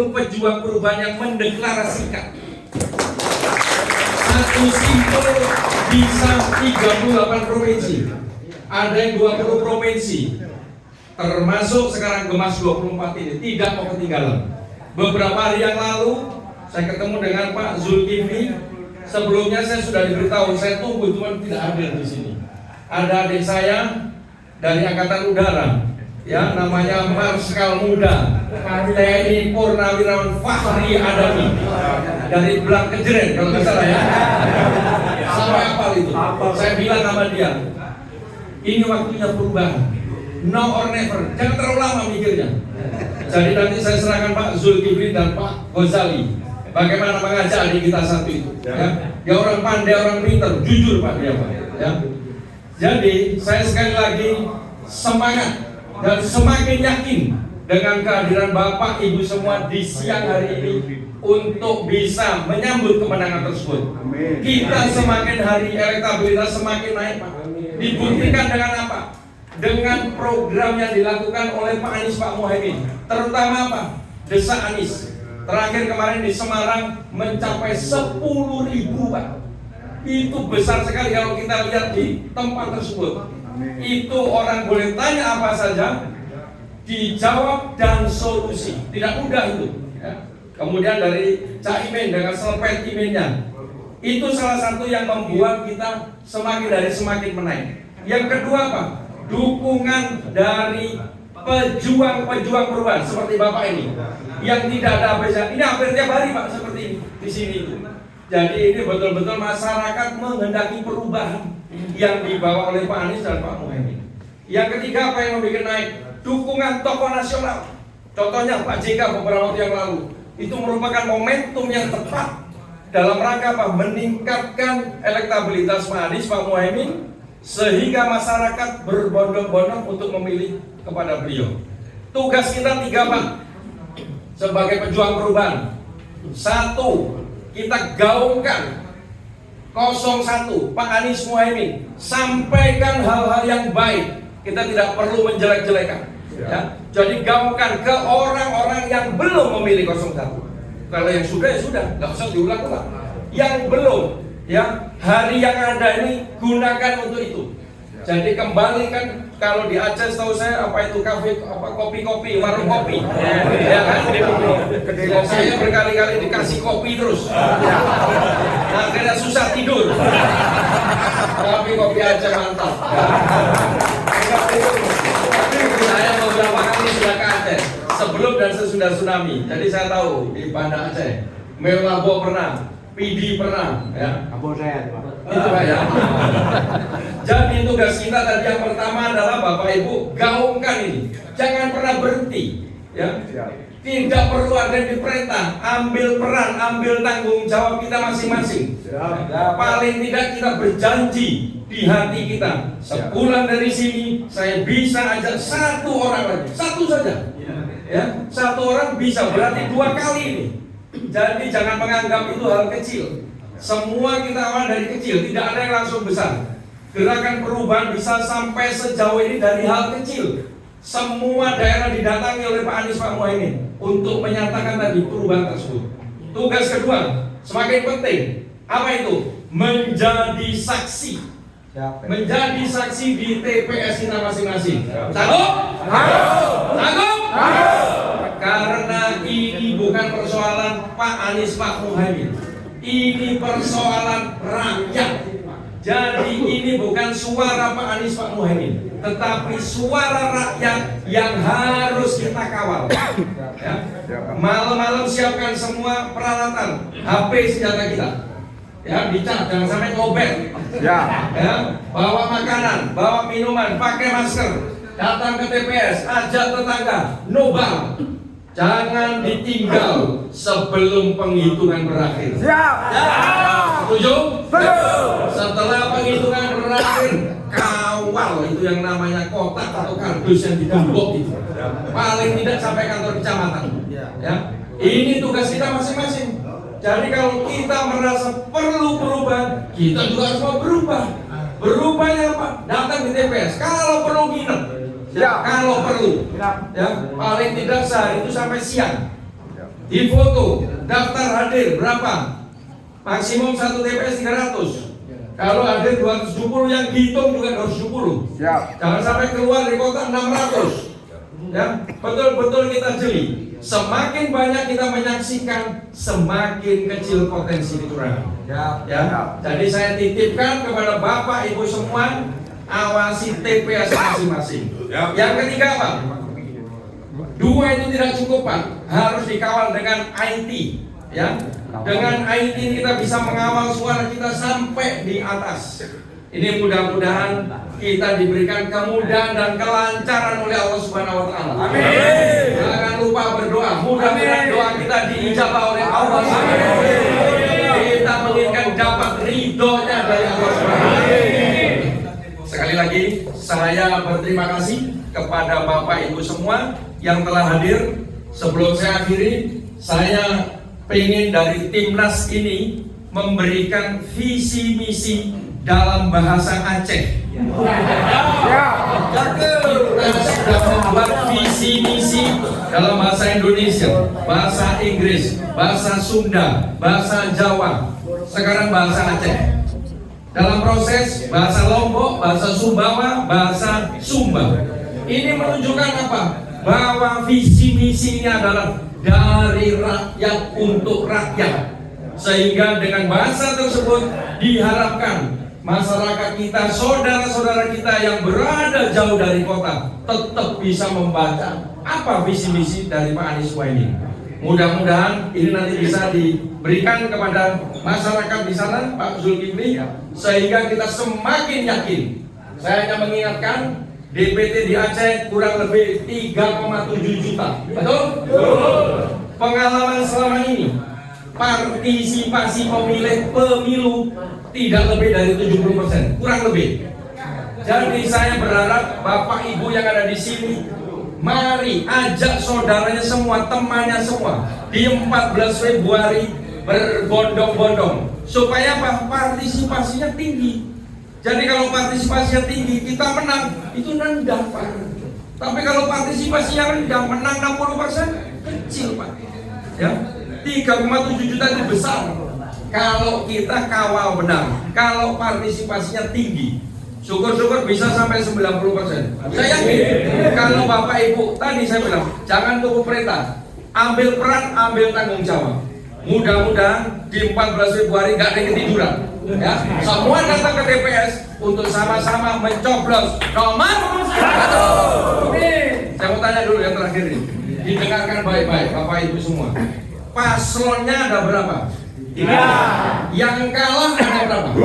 siapapun pejuang perubahan yang mendeklarasikan satu simbol bisa 38 provinsi, ada yang 20 provinsi, termasuk sekarang Gemas 24 ini tidak mau ketinggalan. Beberapa hari yang lalu saya ketemu dengan Pak Zulkifli. Sebelumnya saya sudah diberitahu, saya tunggu cuma tidak hadir di sini. Ada adik saya dari Angkatan Udara, ya, namanya Marskal Muda TNI Purnawirawan Fahri Adami dari Belang Kejeren kalau nggak salah ya. Sampai apal itu. Saya bilang sama dia, ini waktunya perubahan. No or never, jangan terlalu lama mikirnya. Jadi nanti saya serahkan Pak Zulkifli dan Pak Ghazali bagaimana mengajak adik kita satu itu, ya. Dia orang pandai, orang pintar, jujur Pak dia Pak, ya. Jadi saya sekali lagi semangat dan semakin yakin dengan kehadiran Bapak Ibu semua di siang hari ini untuk bisa menyambut kemenangan tersebut. Kita semakin hari elektabilitas semakin naik Pak. Dibuktikan dengan apa? Dengan program yang dilakukan oleh Pak Anies, Pak Muhaimin, terutama apa? Desa Anies. Terakhir kemarin di Semarang mencapai 10.000 Pak. Itu besar sekali kalau kita lihat di tempat tersebut. Itu orang boleh tanya apa saja, dijawab dan solusi. Tidak mudah itu, ya. Kemudian dari Caimin dengan selepet iminnya, itu salah satu yang membuat kita semakin hari semakin menaik. Yang kedua apa? Dukungan dari pejuang-pejuang perubahan seperti Bapak ini, yang tidak ada habisnya. Ini hampir tiap hari Pak seperti ini di sini itu. Jadi ini betul-betul masyarakat menghendaki perubahan yang dibawa oleh Pak Anies dan Pak Muhaimin. Yang ketiga apa yang membuat naik? Dukungan tokoh nasional. Contohnya Pak JK beberapa waktu yang lalu. Itu merupakan momentum yang tepat dalam rangka apa? Meningkatkan elektabilitas Pak Anies, Pak Muhaimin, sehingga masyarakat berbondong-bondong untuk memilih kepada beliau. Tugas kita 3 Pak sebagai pejuang perubahan. 1, kita gaungkan 01 Pak Anies Muhaimin, sampaikan hal-hal yang baik. Kita tidak perlu menjelek-jelekan, ya. Jadi gaungkan ke orang-orang yang belum memilih 01. Kalau yang sudah ya sudah, nggak usah diulang-ulang. Yang belum, ya, hari yang ada ini gunakan untuk itu. Jadi kembalikan, kalau di Aceh tahu saya apa itu kafe, apa kopi-kopi, warung kopi, ya kan? Saya berkali-kali dikasih kopi terus, akhirnya susah tidur. Tapi kopi Aceh mantap. Saya beberapa kali sudah ke Aceh sebelum dan sesudah tsunami. Jadi saya tahu di Banda Aceh, Melabo pernah, PD pernah, ya. Kampung saya, Pak. Itu Pak ya. Jadi tugas kita tadi yang pertama adalah Bapak Ibu gaungkan ini. Jangan pernah berhenti, ya. Tidak perlu ada yang diperintah, ambil peran, ambil tanggung jawab kita masing-masing. Paling tidak kita berjanji di hati kita, sebulan dari sini saya bisa ajak 1 orang lagi, 1 saja, ya. 1 orang bisa berarti 2 kali ini. Jadi jangan menganggap itu hal kecil. Semua kita awal dari kecil, tidak ada yang langsung besar. Gerakan perubahan bisa sampai sejauh ini dari hal kecil. Semua daerah didatangi oleh Pak Anies, Pak Muhaimin untuk menyatakan tadi perubahan tersebut. Tugas kedua semakin penting. Apa itu? Menjadi saksi. Menjadi saksi di TPS kita masing-masing. Sanggup? Sanggup? Karena ini bukan persoalan Pak Anies, Pak Muhaimin. Ini persoalan rakyat. Jadi ini bukan suara Pak Anies, Pak Muhaimin, tetapi suara rakyat yang harus kita kawal. Ya. Malam-malam siapkan semua peralatan, HP senjata kita. Ya, dicat, jangan sampai ngobek. Ya. Bawa makanan, bawa minuman, pakai masker. Datang ke TPS, ajak tetangga, nobal. Jangan ditinggal sebelum penghitungan berakhir. Siap. Setuju? Betul. Setelah penghitungan berakhir, kawal itu yang namanya kotak atau kardus yang ditumpuk itu. Paling tidak sampai kantor kecamatan. Ya. Ini tugas kita masing-masing. Jadi kalau kita merasa perlu perubahan, kita juga harus mau berubah. Berubahnya apa? Datang di TPS. Kalau perlu nginep. Ya, kalau perlu, ya, paling tidak sehari itu sampai siang. difoto, daftar hadir berapa? Maksimum 1 TPS 300. Kalau hadir 270 yang dihitung juga 270. Siap. Jangan sampai keluar dari kota 600. Ya, betul-betul kita jeli. Semakin banyak kita menyaksikan, semakin kecil potensi kecurangan. Ya. Jadi saya titipkan kepada Bapak Ibu semua, awasi TPS masing-masing. Yang ketiga apa? 2 itu tidak cukup Pak, harus dikawal dengan IT. Ya, dengan IT kita bisa mengawal suara kita sampai di atas. Ini mudah-mudahan kita diberikan kemudahan dan kelancaran oleh Allah Subhanahu wa taala. Amin. Jangan lupa berdoa. Mudah-mudahan doa kita diijabah oleh Allah Subhanahu wa taala. Kita menginginkan dapat ridhonya dari Allah Subhanahu wa taala. Sekali lagi saya berterima kasih kepada Bapak Ibu semua yang telah hadir. Sebelum saya akhiri, saya ingin dari Timnas ini memberikan visi misi dalam bahasa Aceh. Kita sudah membuat visi misi dalam bahasa Indonesia, bahasa Inggris, bahasa Sunda, bahasa Jawa, sekarang bahasa Aceh. Dalam proses bahasa Lombok, bahasa Sumbawa, bahasa Sumba. Ini menunjukkan apa? Bahwa visi misinya adalah dari rakyat untuk rakyat. Sehingga dengan bahasa tersebut diharapkan masyarakat kita, saudara-saudara kita yang berada jauh dari kota tetap bisa membaca apa visi misi dari Pak Anies Muhaimin. Mudah-mudahan ini nanti bisa diberikan kepada masyarakat di sana, Pak Zulkifli, sehingga kita semakin yakin. Saya hanya mengingatkan DPT di Aceh kurang lebih 3,7 juta. Betul? Pengalaman selama ini, partisipasi pemilih pemilu tidak lebih dari 70%, kurang lebih. Jadi saya berharap Bapak Ibu yang ada di sini, mari ajak saudaranya semua, temannya semua di 14 Februari berbondong-bondong supaya apa? Partisipasinya tinggi. Jadi kalau partisipasinya tinggi, kita menang, itu rendah Pak. Tapi kalau partisipasinya rendah, menang 60%, kecil Pak. Ya, 3,7 juta itu besar. Kalau kita kawal benar, kalau partisipasinya tinggi, syukur-syukur bisa sampai 90%. Saya yakin kalau Bapak Ibu, tadi saya bilang, jangan tunggu perintah, ambil peran, ambil tanggung jawab. Mudah-mudahan di 14 Februari nggak ada ketiduran. Ya, semua datang ke TPS untuk sama-sama mencoblos nomor 1. Saya mau tanya dulu yang terakhir ini, didengarkan baik-baik Bapak Ibu semua. Paslonnya ada berapa? 3. Yang kalah ada berapa? 2.